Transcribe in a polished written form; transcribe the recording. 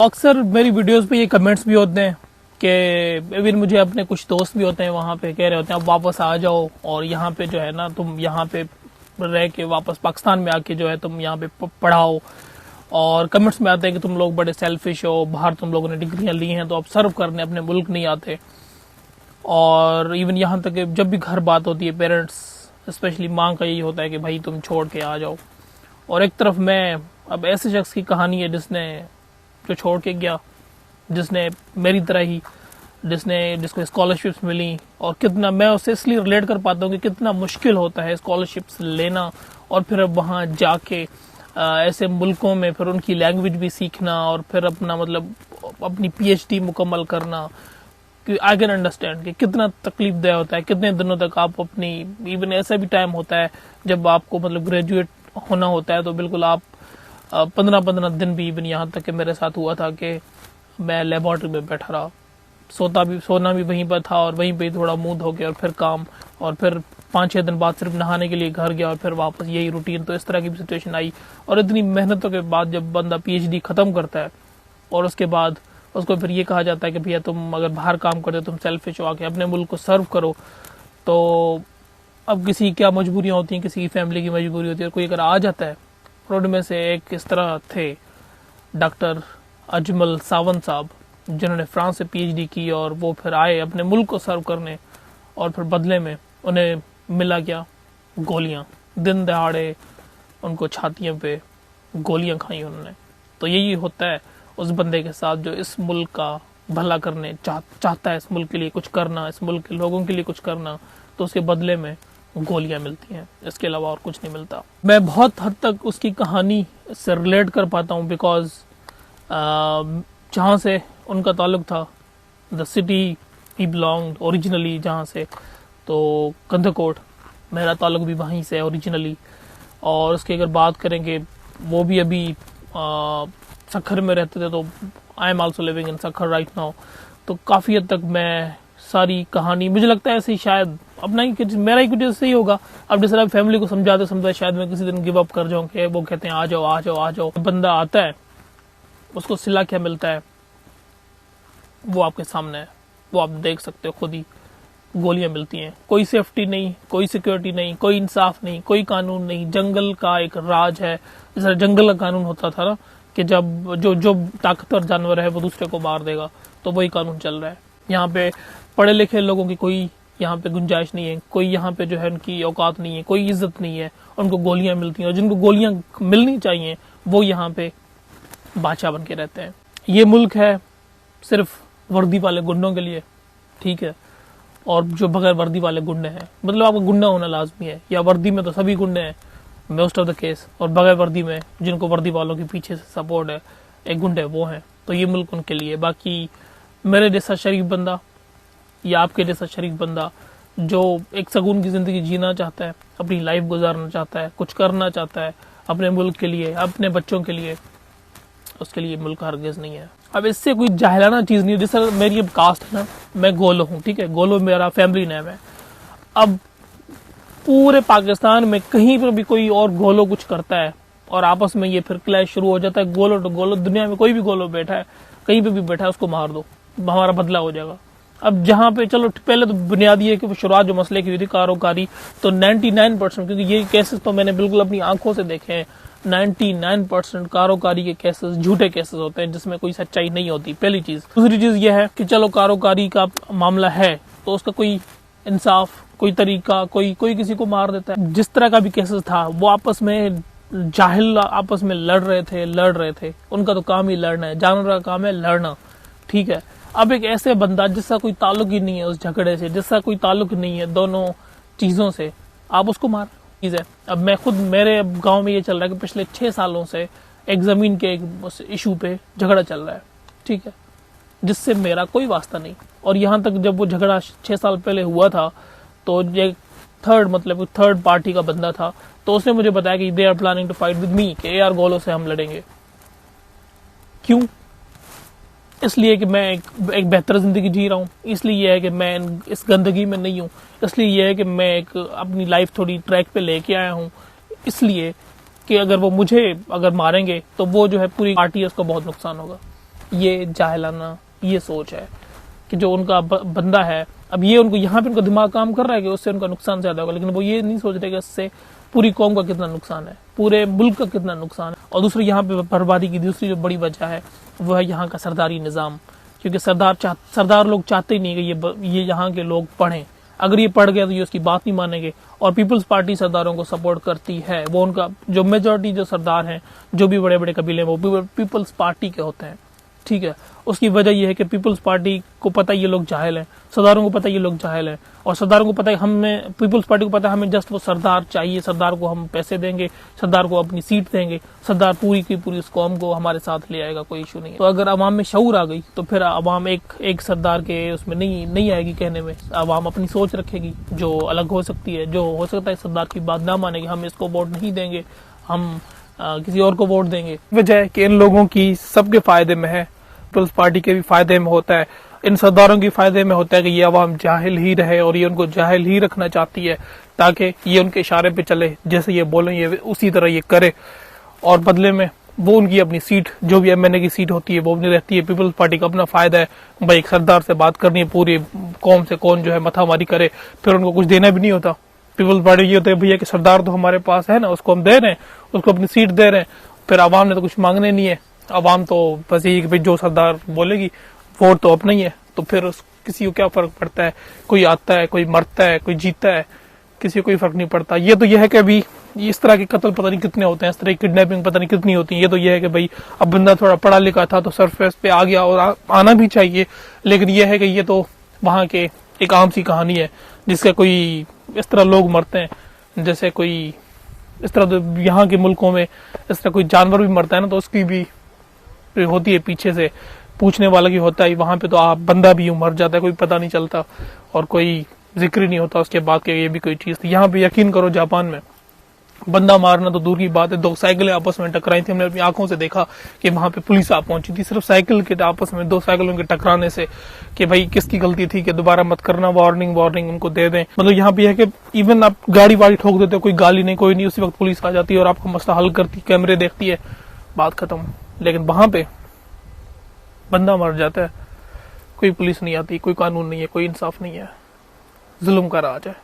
अक्सर मेरी वीडियोस पे ये कमेंट्स भी होते हैं कि इवन मुझे अपने कुछ दोस्त भी होते हैं वहाँ पे कह रहे होते हैं आप वापस आ जाओ और यहाँ पे जो है ना तुम यहाँ पे रह के वापस पाकिस्तान में आके जो है तुम यहाँ पे पढ़ाओ। और कमेंट्स में आते हैं कि तुम लोग बड़े सेल्फिश हो, बाहर तुम लोगों ने डिग्रियां ली हैं तो अब सर्व करने अपने मुल्क नहीं आते। और इवन यहाँ तक कि जब भी घर बात होती है पेरेंट्स स्पेशली माँ का यही होता है कि भाई तुम छोड़ के आ जाओ। और एक तरफ मैं अब ऐसे शख्स की कहानी है जो छोड़ के गया, जिसने मेरी तरह ही जिसको स्कॉलरशिप्स मिली और कितना मैं उससे इसलिए रिलेट कर पाता हूँ कि कितना मुश्किल होता है स्कॉलरशिप्स लेना और फिर अब वहाँ जाके ऐसे मुल्कों में फिर उनकी लैंग्वेज भी सीखना और फिर अपना मतलब अपनी पीएचडी मुकम्मल करना। आई कैन अंडरस्टैंड कि कितना तकलीफदेह होता है, कितने दिनों तक आप अपनी इवन ऐसा भी टाइम होता है जब आपको मतलब ग्रेजुएट होना होता है तो बिल्कुल आप 15-15 दिन भी इवन यहाँ तक कि मेरे साथ हुआ था कि मैं लेबोरेटरी में बैठा रहा, सोना भी वहीं पर था और वहीं पे थोड़ा मुंह धो के और फिर काम और फिर 5-6 दिन बाद सिर्फ नहाने के लिए घर गया और फिर वापस यही रूटीन। तो इस तरह की भी सिचुएशन आई और इतनी मेहनतों के बाद जब बंदा पीएचडी खत्म करता है और उसके बाद उसको फिर ये कहा जाता है कि भैया तुम अगर बाहर काम करते हो तुम सेल्फिश हो, आके अपने मुल्क को सर्व करो। तो अब किसी की क्या मजबूरियां होती हैं, किसी की फैमिली की मजबूरी होती है। कोई अगर आ जाता है रोड में से एक इस तरह थे डॉक्टर अजमल सावंत साहब जिन्होंने फ्रांस से पीएचडी की और वो फिर आए अपने मुल्क को सर्व करने और फिर बदले में उन्हें मिला क्या, गोलियां। दिन दहाड़े उनको छातियों पे गोलियां खाई उन्होंने। तो यही होता है उस बंदे के साथ जो इस मुल्क का भला करने चाहता है, इस मुल्क के लिए कुछ करना, इस मुल्क के लोगों के लिए कुछ करना, तो उसके बदले में गोलियां मिलती हैं, इसके अलावा और कुछ नहीं मिलता। मैं बहुत हद तक उसकी कहानी से रिलेट कर पाता हूँ बिकॉज जहाँ से उनका ताल्लुक था, the city he belonged originally जहाँ से, तो कंधकोट, मेरा ताल्लुक भी वहीं से ओरिजिनली। और उसकी अगर बात करेंगे वो भी अभी सक्खर में रहते थे तो I am also living in Sukkur right now. तो काफ़ी हद तक मैं सारी कहानी मुझे लगता है ऐसे ही शायद अपना ही मेरा ही कुछ ऐसे ही होगा। अब जैसे फैमिली को समझाते शायद मैं किसी दिन गिव अप कर जाऊं कि वो कहते हैं आ जाओ आ जाओ आ जाओ। बंदा आता है उसको सिला क्या मिलता है वो आपके सामने है, वो आप देख सकते हो खुद ही। गोलियां मिलती हैं, कोई सेफ्टी नहीं, कोई सिक्योरिटी नहीं, कोई इंसाफ नहीं, कोई कानून नहीं। जंगल का एक राज है, जैसे जंगल का कानून होता था ना कि जब जो ताकतवर जानवर है वो दूसरे को मार देगा, तो वही कानून चल रहा है यहाँ पे। पढ़े लिखे लोगों की कोई यहाँ पे गुंजाइश नहीं है, कोई यहाँ पे जो है उनकी औकात नहीं है, कोई इज्जत नहीं है, उनको गोलियां मिलती हैं और जिनको गोलियां मिलनी चाहिए वो यहाँ पे बादशाह बन के रहते हैं। ये मुल्क है सिर्फ वर्दी वाले गुंडों के लिए, ठीक है, और जो बगैर वर्दी वाले गुंडे हैं, मतलब आपको गुंडा होना लाजमी है, या वर्दी में तो सभी गुंडे हैं मोस्ट ऑफ द केस, और बगैर वर्दी में जिनको वर्दी वालों के पीछे से सपोर्ट है एक गुंडे वो हैं। तो ये मुल्क उनके लिए। बाकी मेरे जैसा शरीफ बंदा या आपके जैसा शरीफ बंदा जो एक सुकून की जिंदगी जीना चाहता है, अपनी लाइफ गुजारना चाहता है, कुछ करना चाहता है अपने मुल्क के लिए, अपने बच्चों के लिए, उसके लिए मुल्क हरगिज नहीं है। अब इससे कोई जाहिलाना चीज नहीं है। जैसे मेरी अब कास्ट है ना, मैं गोलो हूँ, ठीक है, गोलो मेरा फैमिली नेम है। अब पूरे पाकिस्तान में कहीं पर भी कोई और गोलो कुछ करता है और आपस में ये फिर क्लैश शुरू हो जाता है, गोलो तो गोलो, दुनिया में कोई भी गोलो बैठा है, कहीं पे भी बैठा है, उसको मार दो, हमारा बदला हो जाएगा। अब जहां पे चलो पहले तो बुनियादी है कि शुरुआत जो मसले की हुई थी कारोकारी, तो 99% क्योंकि ये केसेस तो मैंने बिल्कुल अपनी आंखों से देखे हैं, 99% कारोकारी के केसेस झूठे केसेस होते हैं जिसमें कोई सच्चाई नहीं होती, पहली चीज। दूसरी चीज ये है कि चलो कारोकारी का मामला है तो उसका कोई इंसाफ, कोई तरीका, कोई किसी को मार देता है। जिस तरह का भी केसेस था वो आपस में जाहिल आपस में लड़ रहे थे, उनका तो काम ही लड़ना है, जानवर का काम है लड़ना, ठीक है। अब एक ऐसे बंदा जिसका कोई ताल्लुक ही नहीं है उस झगड़े से, जिसका कोई ताल्लुक नहीं है दोनों चीजों से, आप उसको मार चीज है। अब मैं खुद मेरे गांव में ये चल रहा है कि पिछले 6 सालों से एक जमीन के एक इशू पे झगड़ा चल रहा है, ठीक है, जिससे मेरा कोई वास्ता नहीं। और यहाँ तक जब वो झगड़ा 6 साल पहले हुआ था तो ये थर्ड पार्टी का बंदा था, तो उसने मुझे बताया कि they are planning to fight with me, कि AR गोलो से हम लड़ेंगे। क्यों? इसलिए कि मैं एक बेहतर जिंदगी जी रहा हूँ, इसलिए यह है कि मैं इस गंदगी में नहीं हूँ, इसलिए यह है कि मैं एक अपनी लाइफ थोड़ी ट्रैक पे लेके आया हूँ, इसलिए कि अगर वो मुझे अगर मारेंगे तो वो जो है पूरी पार्टी है उसको बहुत नुकसान होगा। ये जाहिलाना ये सोच है कि जो उनका बंदा है, अब ये उनको यहाँ पे उनका दिमाग काम कर रहा है कि उससे उनका नुकसान ज्यादा होगा, लेकिन वो ये नहीं सोच रहे कि इससे पूरी कौम का कितना नुकसान है, पूरे मुल्क का कितना नुकसान है। और दूसरी यहाँ पे बर्बादी की दूसरी जो बड़ी वजह है वो है यहाँ का सरदारी निज़ाम, क्योंकि सरदार लोग चाहते ही नहीं कि ये यहाँ के लोग पढ़ें। अगर ये पढ़ गया तो ये उसकी बात नहीं मानेंगे। और पीपल्स पार्टी सरदारों को सपोर्ट करती है, वो उनका जो मेजॉरिटी जो सरदार हैं, जो भी बड़े बड़े कबीले हैं, वो पीपल्स पार्टी के होते हैं, ठीक है। उसकी वजह यह है कि पीपल्स पार्टी को पता है ये लोग जाहिल हैं, सरदारों को पता है ये लोग जाहिल हैं, और सरदारों को पता है हमें, पीपल्स पार्टी को पता है हमें जस्ट वो सरदार चाहिए, सरदार को हम पैसे देंगे, सरदार को अपनी सीट देंगे, सरदार पूरी की पूरी इस कौम को हमारे साथ ले आएगा, कोई इशू नहीं है। तो अगर अवाम में शऊर आ गई तो फिर अवाम एक सरदार के उसमें नहीं आएगी कहने में, अवाम अपनी सोच रखेगी जो अलग हो सकती है, जो हो सकता है सरदार की बात ना मानेगी, हम इसको वोट नहीं देंगे, हम किसी और को वोट देंगे। वजह है कि इन लोगों की सबके फायदे में है, पीपल्स पार्टी के भी फायदे में होता है, इन सरदारों के फायदे में होता है कि ये अवाम जाहिल ही रहे और ये उनको जाहिल ही रखना चाहती है, ताकि ये उनके इशारे पे चले, जैसे ये बोलें ये उसी तरह ये करे, और बदले में वो उनकी अपनी सीट, जो भी एमएनए की सीट होती है वो अपनी रहती है। पीपल्स पार्टी का अपना फायदा है, भाई एक सरदार से बात करनी है, पूरी कौम से कौन जो है मथामारी करे, फिर उनको कुछ देना भी नहीं होता। पीपल्स पार्टी ये होता है भैया कि सरदार तो हमारे पास है ना, उसको हम दे रहे हैं, उसको अपनी सीट दे रहे हैं, फिर आवाम ने तो कुछ मांगने नहीं है, आवाम तो बस यही कि भाई जो सरदार बोलेगी वोट तो अपना ही है, तो फिर किसी को क्या फर्क पड़ता है, कोई आता है, कोई मरता है, कोई जीता है, किसी को कोई फर्क नहीं पड़ता। ये तो यह है कि अभी इस तरह के कत्ल पता नहीं कितने होते हैं, इस तरह की किडनैपिंग पता नहीं कितनी होती है। ये तो यह है कि भाई अब बंदा थोड़ा पढ़ा लिखा था तो सरफेस पे आ गया, और आना भी चाहिए, लेकिन यह है कि ये तो वहां के एक आम सी कहानी है, जिसका कोई इस तरह लोग मरते हैं, जैसे कोई इस तरह तो यहाँ के मुल्कों में इस तरह कोई जानवर भी मरता है ना, तो उसकी भी होती है पीछे से पूछने वाला की होता है, वहां पे तो आप बंदा भी मर जाता है, कोई पता नहीं चलता और कोई जिक्र नहीं होता उसके बाद के ये भी कोई चीज थी। यहाँ पे यकीन करो जापान में बंदा मारना तो दूर की बात है, दो साइकिलें आपस में टकराई थी, हमने अपनी आंखों से देखा कि वहां पे पुलिस आ पहुंची थी सिर्फ साइकिल के आपस में, दो साइकिलों के टकराने से, कि भाई किसकी गलती थी कि दोबारा मत करना, वार्निंग उनको दे दें। मतलब यहाँ पे है कि इवन आप गाड़ी वाड़ी ठोक देते हो, कोई गाली नहीं कोई नहीं, उसी वक्त पुलिस आ जाती है और आपका मसला हल करती, कैमरे देखती है, बात खत्म। लेकिन वहां पे बंदा मर जाता है, कोई पुलिस नहीं आती, कोई कानून नहीं है, कोई इंसाफ नहीं है, जुल्म का राज है।